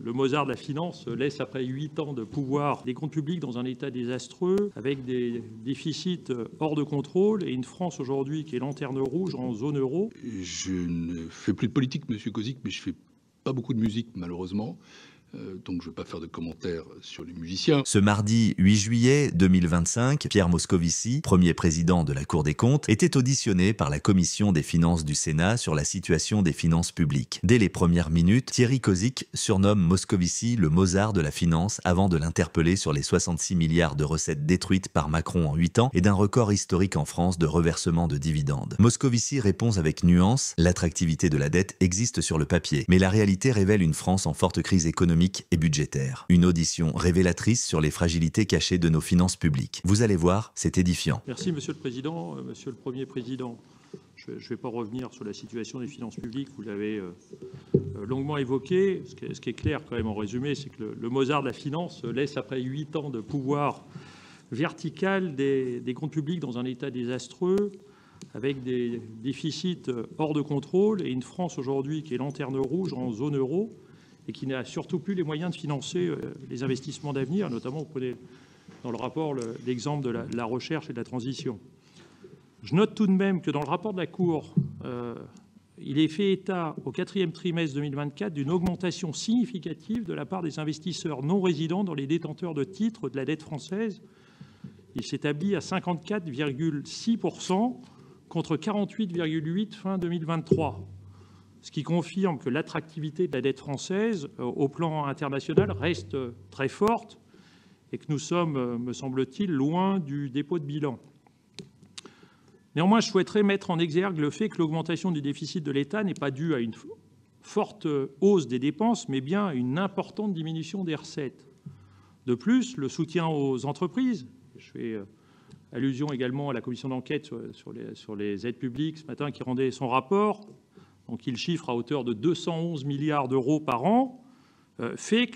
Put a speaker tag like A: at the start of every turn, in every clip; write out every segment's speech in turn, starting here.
A: Le Mozart de la finance laisse après 8 ans de pouvoir des comptes publics dans un état désastreux, avec des déficits hors de contrôle et une France aujourd'hui qui est lanterne rouge en zone euro.
B: Je ne fais plus de politique, monsieur Kozik, mais je fais pas beaucoup de musique, malheureusement. Donc je ne vais pas faire de commentaires sur les musiciens.
C: Ce mardi 8 juillet 2025, Pierre Moscovici, premier président de la Cour des comptes, était auditionné par la Commission des finances du Sénat sur la situation des finances publiques. Dès les premières minutes, Thierry Kozik surnomme Moscovici le Mozart de la finance avant de l'interpeller sur les 66 milliards de recettes détruites par Macron en 8 ans et d'un record historique en France de reversement de dividendes. Moscovici répond avec nuance: l'attractivité de la dette existe sur le papier, mais la réalité révèle une France en forte crise économique et budgétaire. Une audition révélatrice sur les fragilités cachées de nos finances publiques. Vous allez voir, c'est édifiant.
A: Merci Monsieur le Président, Monsieur le Premier Président. Je ne vais pas revenir sur la situation des finances publiques, vous l'avez longuement évoqué. Ce qui est clair quand même en résumé, c'est que le Mozart de la finance laisse après 8 ans de pouvoir vertical des comptes publics dans un état désastreux, avec des déficits hors de contrôle et une France aujourd'hui qui est lanterne rouge en zone euro et qui n'a surtout plus les moyens de financer les investissements d'avenir, notamment vous prenez dans le rapport l'exemple de la recherche et de la transition. Je note tout de même que dans le rapport de la Cour, il est fait état au 4e trimestre 2024 d'une augmentation significative de la part des investisseurs non résidents dans les détenteurs de titres de la dette française. Il s'établit à 54,6% contre 48,8% fin 2023. Ce qui confirme que l'attractivité de la dette française au plan international reste très forte et que nous sommes, me semble-t-il, loin du dépôt de bilan. Néanmoins, je souhaiterais mettre en exergue le fait que l'augmentation du déficit de l'État n'est pas due à une forte hausse des dépenses, mais bien à une importante diminution des recettes. De plus, le soutien aux entreprises, je fais allusion également à la commission d'enquête sur les aides publiques ce matin qui rendait son rapport, donc il chiffre à hauteur de 211 milliards d'euros par an, fait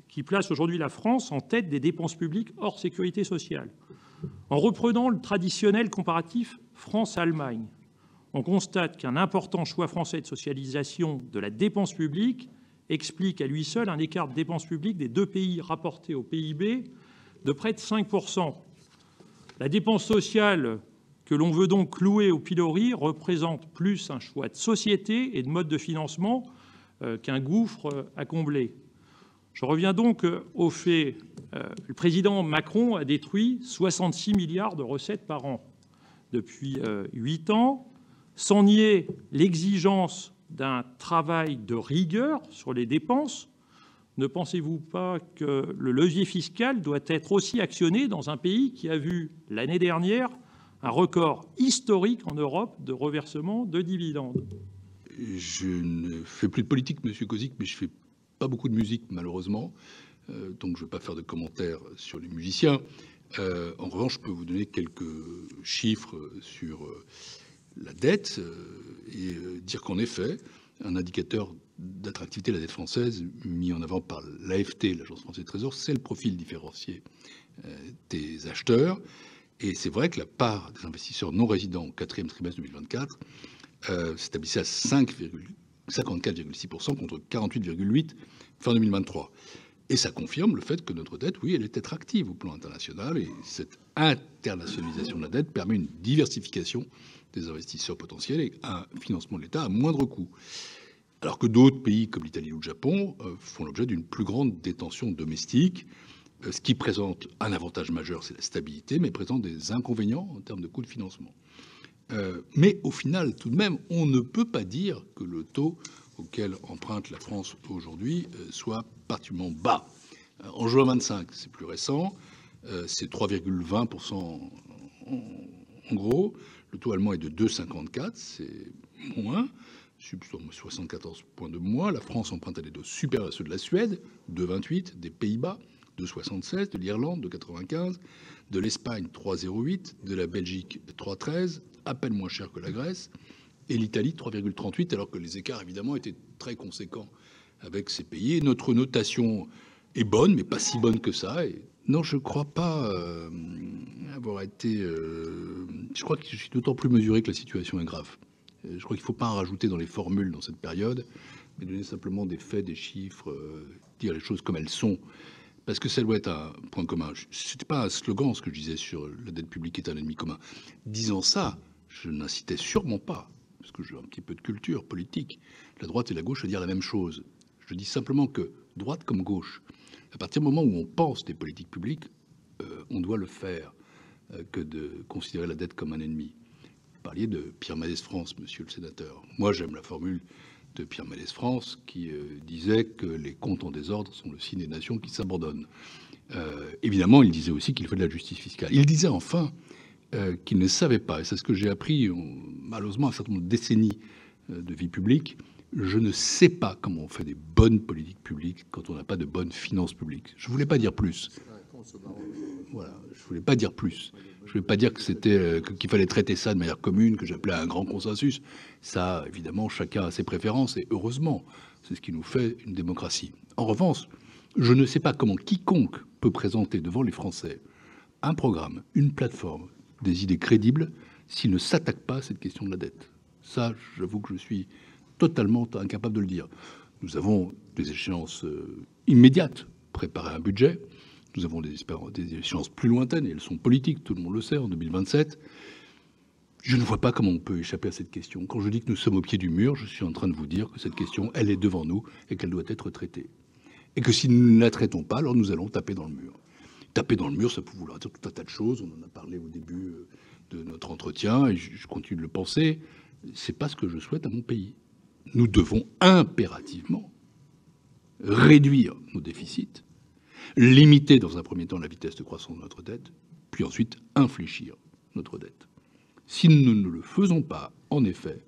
A: qui place aujourd'hui la France en tête des dépenses publiques hors sécurité sociale. En reprenant le traditionnel comparatif France-Allemagne, on constate qu'un important choix français de socialisation de la dépense publique explique à lui seul un écart de dépenses publiques des deux pays rapportés au PIB de près de 5%. La dépense sociale que l'on veut donc clouer au pilori représente plus un choix de société et de mode de financement qu'un gouffre à combler. Je reviens donc au fait, le président Macron a détruit 66 milliards de recettes par an depuis 8 ans, sans nier l'exigence d'un travail de rigueur sur les dépenses. Ne pensez-vous pas que le levier fiscal doit être aussi actionné dans un pays qui a vu l'année dernière un record historique en Europe de reversement de dividendes?
B: Je ne fais plus de politique, monsieur Kozik, mais je fais pas beaucoup de musique, malheureusement. Donc je ne vais pas faire de commentaires sur les musiciens. En revanche, je peux vous donner quelques chiffres sur la dette et dire qu'en effet, un indicateur d'attractivité de la dette française mis en avant par l'AFT, l'Agence française du Trésor, c'est le profil différencié des acheteurs. Et c'est vrai que la part des investisseurs non résidents au 4e trimestre 2024 s'établissait à 54,6% contre 48,8% fin 2023. Et ça confirme le fait que notre dette, oui, elle est attractive au plan international. Et cette internationalisation de la dette permet une diversification des investisseurs potentiels et un financement de l'État à moindre coût. Alors que d'autres pays comme l'Italie ou le Japon font l'objet d'une plus grande détention domestique. Ce qui présente un avantage majeur, c'est la stabilité, mais présente des inconvénients en termes de coûts de financement. Mais au final, tout de même, on ne peut pas dire que le taux auquel emprunte la France aujourd'hui soit particulièrement bas. En juin 25, c'est plus récent, c'est 3,20% en gros. Le taux allemand est de 2,54, c'est moins, 74 points de moins. La France emprunte à des taux supérieurs à ceux de la Suède, 2,28, des Pays-Bas, 2,76, de l'Irlande, 2,95, de l'Espagne, 3,08, de la Belgique, 3,13, à peine moins cher que la Grèce, et l'Italie, 3,38, alors que les écarts, évidemment, étaient très conséquents avec ces pays. Et notre notation est bonne, mais pas si bonne que ça. Et non, je ne crois pas avoir été... je crois que je suis d'autant plus mesuré que la situation est grave. Je crois qu'il ne faut pas en rajouter dans les formules dans cette période, mais donner simplement des faits, des chiffres dire les choses comme elles sont, parce que ça doit être un point commun. Ce n'était pas un slogan, ce que je disais sur la dette publique est un ennemi commun. Disant ça, je n'incitais sûrement pas, parce que j'ai un petit peu de culture politique, la droite et la gauche à dire la même chose. Je dis simplement que, droite comme gauche, à partir du moment où on pense des politiques publiques, on doit le faire, que de considérer la dette comme un ennemi. Vous parliez de Pierre Mendès France, monsieur le sénateur. Moi, j'aime la formule de Pierre Mendès France qui disait que les comptes en désordre sont le signe des nations qui s'abandonnent. Évidemment, il disait aussi qu'il faut de la justice fiscale. Il disait enfin qu'il ne savait pas, et c'est ce que j'ai appris malheureusement un certain nombre de décennies de vie publique, je ne sais pas comment on fait des bonnes politiques publiques quand on n'a pas de bonnes finances publiques. Je ne voulais pas dire plus. Voilà, je voulais pas dire plus. Je voulais pas dire que c'était qu'il fallait traiter ça de manière commune, que j'appelais à un grand consensus. Ça, évidemment, chacun a ses préférences et heureusement, c'est ce qui nous fait une démocratie. En revanche, je ne sais pas comment quiconque peut présenter devant les Français un programme, une plateforme, des idées crédibles s'il ne s'attaque pas à cette question de la dette. Ça, j'avoue que je suis totalement incapable de le dire. Nous avons des échéances immédiates, préparer un budget. Nous avons des échéances plus lointaines, et elles sont politiques, tout le monde le sait, en 2027. Je ne vois pas comment on peut échapper à cette question. Quand je dis que nous sommes au pied du mur, je suis en train de vous dire que cette question, elle est devant nous et qu'elle doit être traitée. Et que si nous ne la traitons pas, alors nous allons taper dans le mur. Taper dans le mur, ça peut vouloir dire tout un tas de choses. On en a parlé au début de notre entretien, et je continue de le penser. C'est pas ce que je souhaite à mon pays. Nous devons impérativement réduire nos déficits, limiter dans un premier temps la vitesse de croissance de notre dette, puis ensuite infléchir notre dette. Si nous ne le faisons pas, en effet,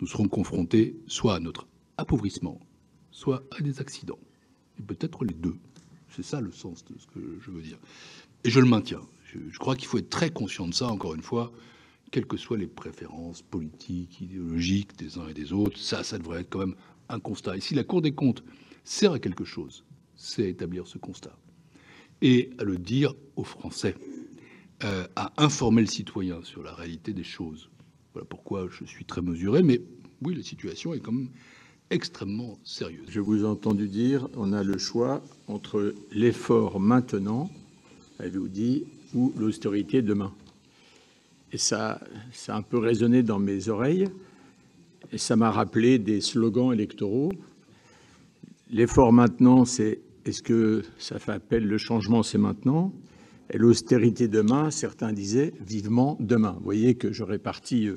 B: nous serons confrontés soit à notre appauvrissement, soit à des accidents. Et peut-être les deux. C'est ça le sens de ce que je veux dire. Et je le maintiens. Je crois qu'il faut être très conscient de ça, encore une fois, quelles que soient les préférences politiques, idéologiques des uns et des autres. Ça devrait être quand même un constat. Et si la Cour des comptes sert à quelque chose, c'est à établir ce constat et à le dire aux Français, à informer le citoyen sur la réalité des choses. Voilà pourquoi je suis très mesuré, mais oui, la situation est quand même extrêmement sérieuse.
D: Je vous ai entendu dire, on a le choix entre l'effort maintenant, avez-vous dit, ou l'austérité demain. Et ça a un peu résonné dans mes oreilles, et ça m'a rappelé des slogans électoraux. L'effort maintenant, c'est est-ce que ça fait appel, le changement, c'est maintenant. Et l'austérité demain, certains disaient vivement demain. Vous voyez que je répartis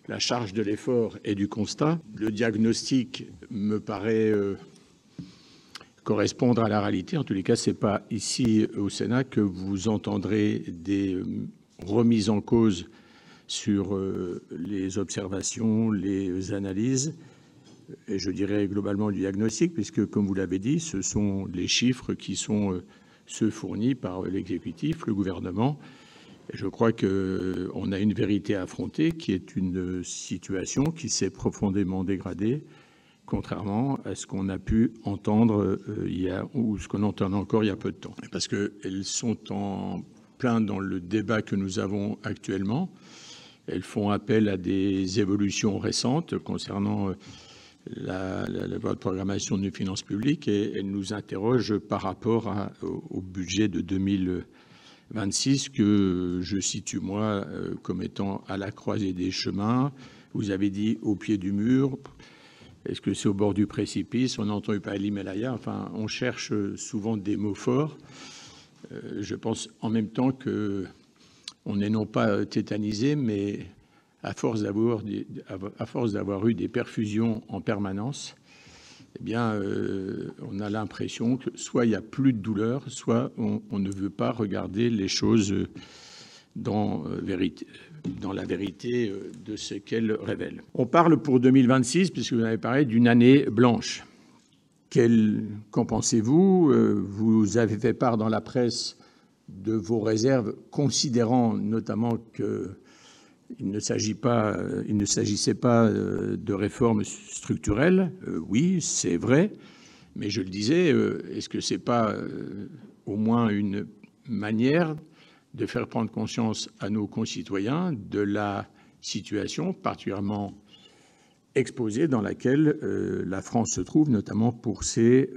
D: la charge de l'effort et du constat. Le diagnostic me paraît correspondre à la réalité. En tous les cas, ce n'est pas ici au Sénat que vous entendrez des remises en cause sur les observations, les analyses, et je dirais globalement du diagnostic, puisque, comme vous l'avez dit, ce sont les chiffres qui sont ceux fournis par l'exécutif, le gouvernement. Et je crois qu'on a une vérité à affronter, qui est une situation qui s'est profondément dégradée, contrairement à ce qu'on a pu entendre ou ce qu'on entend encore il y a peu de temps. Parce qu'elles sont en plein dans le débat que nous avons actuellement. Elles font appel à des évolutions récentes concernant la loi de programmation des finances publiques, et elle nous interroge par rapport au budget de 2026 que je situe, moi, comme étant à la croisée des chemins. Vous avez dit au pied du mur. Est-ce que c'est au bord du précipice? On a entendu parler de l'Himalaya. Enfin, on cherche souvent des mots forts. Je pense en même temps qu'on n'est non pas tétanisé, mais à force d'avoir eu des perfusions en permanence, eh bien, on a l'impression que soit il n'y a plus de douleur, soit on ne veut pas regarder les choses dans la vérité de ce qu'elles révèlent. On parle pour 2026, puisque vous avez parlé d'une année blanche. Qu'en pensez-vous? Vous avez fait part dans la presse de vos réserves, considérant notamment qu'il ne s'agissait pas de réformes structurelles. Oui, c'est vrai, mais je le disais, est-ce que c'est pas au moins une manière de faire prendre conscience à nos concitoyens de la situation particulièrement exposée dans laquelle la France se trouve, notamment pour ses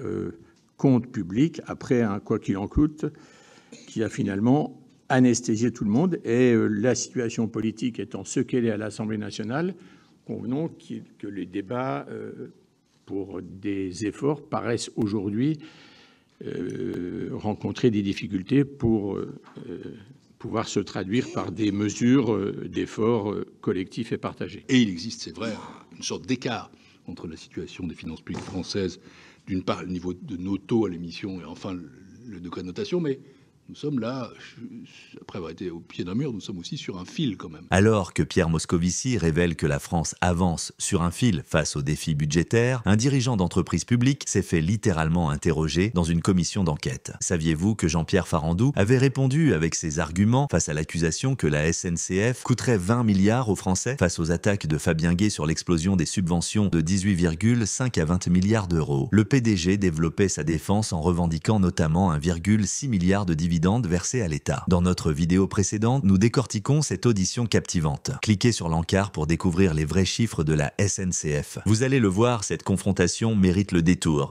D: comptes publics après un quoi qu'il en coûte qui a finalement anesthésié tout le monde. Et la situation politique étant ce qu'elle est à l'Assemblée nationale, convenons que les débats pour des efforts paraissent aujourd'hui rencontrer des difficultés pour pouvoir se traduire par des mesures d'efforts collectifs et partagés.
B: Et il existe, c'est vrai, une sorte d'écart entre la situation des finances publiques françaises, d'une part le niveau de nos taux à l'émission et enfin le degré de notation, mais nous sommes là, après avoir été au pied d'un mur, nous sommes aussi sur un fil quand même.
C: Alors que Pierre Moscovici révèle que la France avance sur un fil face aux défis budgétaires, un dirigeant d'entreprise publique s'est fait littéralement interroger dans une commission d'enquête. Saviez-vous que Jean-Pierre Farandou avait répondu avec ses arguments face à l'accusation que la SNCF coûterait 20 milliards aux Français face aux attaques de Fabien Gay sur l'explosion des subventions de 18,5 à 20 milliards d'euros? Le PDG développait sa défense en revendiquant notamment 1,6 milliard de dividendes versés à l'État. Dans notre vidéo précédente, nous décortiquons cette audition captivante. Cliquez sur l'encart pour découvrir les vrais chiffres de la SNCF. Vous allez le voir, cette confrontation mérite le détour.